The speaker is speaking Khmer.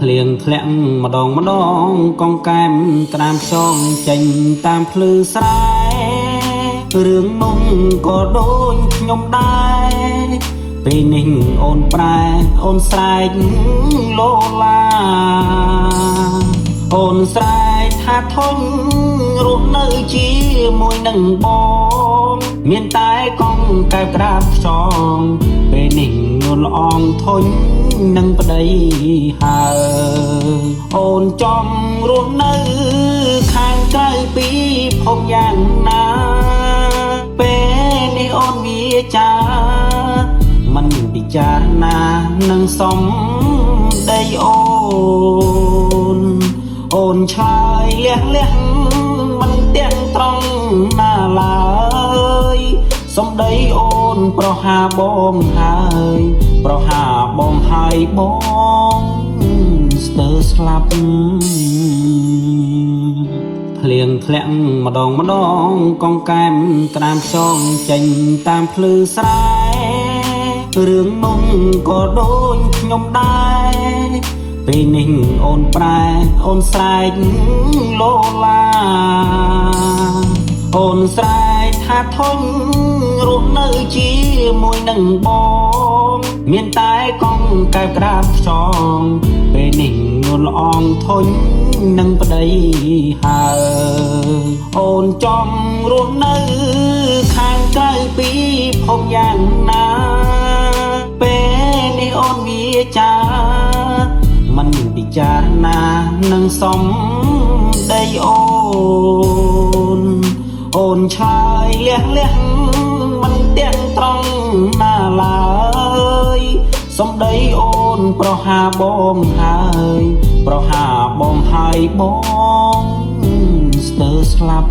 ភ្លៀងធ្លាក់ម្ដងកងកែមក្តាមខ្យងចេញតាមភ្លឺស្រែរឿងនោះក៏ដូចខ្ញុំដែរពេលនេះអូនប្រែអូនស្រែកលោឡាអូនស្រែកថាធុញរស់នៅជាមួយនឹងបងមានតែកងកែបក្តាបខ្យងពេលនេះនួនល្អងធុញនឹងប្តីហើយអូនចង់រស់នៅខាងក្រៅពីភពយ៉ាងណាពេលនេះអូនវាចាមិនពិចារណានឹងសំដីអូនឆ្លើយលះមិនទាំងត្រង់ណាឡើយសំដីអូនប្រហាបងហើយប្រហាបងហើយបងស្ទើរស្លាប់ភ្លៀងធ្លាក់ម្ដងកងកែមក្តាមខ្យងចេញតាមភ្លឺស្រែរឿងនោះក៏ដូចខ្ញុំដែរពេលនេះអូនប្រែអូនស្រែកលោឡាអូនស្រែកថាធុញរស់នៅជាមួយនឹងបងមានតែកងកែបក្តាបខ្យងពេលនេះនួនល្អងធុញនឹងប្តីហើយអូនចង់រស់នៅខាងក្រៅពីភពយ៉ាងណាពេលនេះអូនវាចាមិនពិចារណានឹងសំដីអូនឆ្លើយលះមិនទាំងត្រង់ណាឡើយសំដីអូនប្រហាបងហើយប្រហាបងហើយបងស្ទើរស្លាប់